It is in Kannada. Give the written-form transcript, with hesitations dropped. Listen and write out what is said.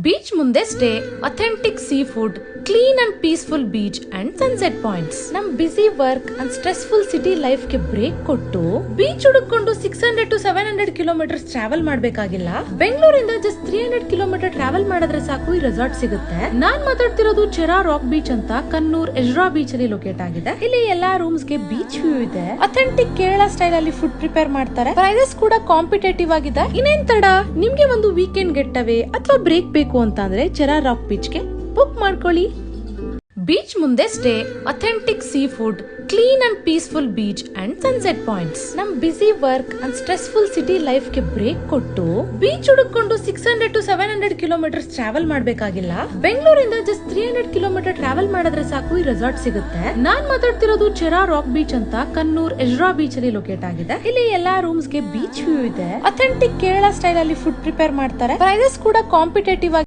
ಬೀಚ್ ಮುಂದೆ stay, authentic seafood, clean and peaceful beach and sunset points. ನಮ್ busy work and stressful city life ಗೆ ಬ್ರೇಕ್ ಕೊಟ್ಟು ಬೀಚ್ ಹುಡುಕೊಂಡು 600 to 700 ಕಿಲೋಮೀಟರ್ಸ್ ಟ್ರಾವೆಲ್ ಮಾಡ್ಬೇಕಾಗಿಲ್ಲ. ಬೆಂಗಳೂರಿಂದ ಜಸ್ಟ್ 300 ಕಿಲೋಮೀಟರ್ ಟ್ರಾವೆಲ್ ಮಾಡಿದ್ರೆ ಸಾಕು ಈ ರೆಸಾರ್ಟ್ ಸಿಗುತ್ತೆ. ನಾನ್ ಮಾತಾಡ್ತಿರೋದು ಚೆರಾ ರಾಕ್ ಬೀಚ್ ಅಂತ ಕನ್ನೂರ್ ಎಜ್ರಾ ಬೀಚ್ ಅಲ್ಲಿ ಲೊಕೇಟ್ ಆಗಿದೆ. ಇಲ್ಲಿ ಎಲ್ಲಾ ರೂಮ್ಸ್ ಗೆ ಬೀಚ್ ವ್ಯೂ ಇದೆ. ಅಥೆಂಟಿಕ್ ಕೇರಳ ಸ್ಟೈಲ್ ಅಲ್ಲಿ ಫುಡ್ ಪ್ರಿಪೇರ್ ಮಾಡ್ತಾರೆ. ಪ್ರೈಸಸ್ ಕೂಡ ಕಾಂಪಿಟೇಟಿವ್ ಆಗಿದೆ. ಇನ್ನೇನ್ ತಡ, ನಿಮ್ಗೆ ಒಂದು ವೀಕೆಂಡ್ ಗೆಟ್ ಅವೇ ಅಥವಾ ಬ್ರೇಕ್ ಬೇಕು ಅಂತ ಅಂದ್ರೆ ಚೆರಾ ರಾಕ್ ಬೀಚ್ ಗೆ ಬುಕ್ ಮಾಡ್ಕೊಳ್ಳಿ. ಬೀಚ್ ಮುಂದೆ stay, authentic seafood, clean and peaceful beach and sunset points. ನಮ್ busy work and stressful city life ಗೆ ಬ್ರೇಕ್ ಕೊಟ್ಟು ಬೀಚ್ ಹುಡುಕೊಂಡು 600 to 700 ಕಿಲೋಮೀಟರ್ಸ್ ಟ್ರಾವೆಲ್ ಮಾಡ್ಬೇಕಾಗಿಲ್ಲ. ಬೆಂಗಳೂರಿಂದ ಜಸ್ಟ್ 300 ಕಿಲೋಮೀಟರ್ ಟ್ರಾವೆಲ್ ಮಾಡಿದ್ರೆ ಸಾಕು ಈ ರೆಸಾರ್ಟ್ ಸಿಗುತ್ತೆ. ನಾನ್ ಮಾತಾಡ್ತಿರೋದು ಚೆರಾ ರಾಕ್ ಬೀಚ್ ಅಂತ ಕನ್ನೂರ್ ಎಜ್ರಾ ಬೀಚ್ ಅಲ್ಲಿ ಲೊಕೇಟ್ ಆಗಿದೆ. ಇಲ್ಲಿ ಎಲ್ಲಾ ರೂಮ್ಸ್ ಗೆ ಬೀಚ್ ವ್ಯೂ ಇದೆ. ಅಥೆಂಟಿಕ್ ಕೇರಳ ಸ್ಟೈಲ್ ಅಲ್ಲಿ ಫುಡ್ ಪ್ರಿಪೇರ್ ಮಾಡ್ತಾರೆ. ಪ್ರೈಸಸ್ ಕೂಡ ಕಾಂಪಿಟೇಟಿವ್ ಆಗಿ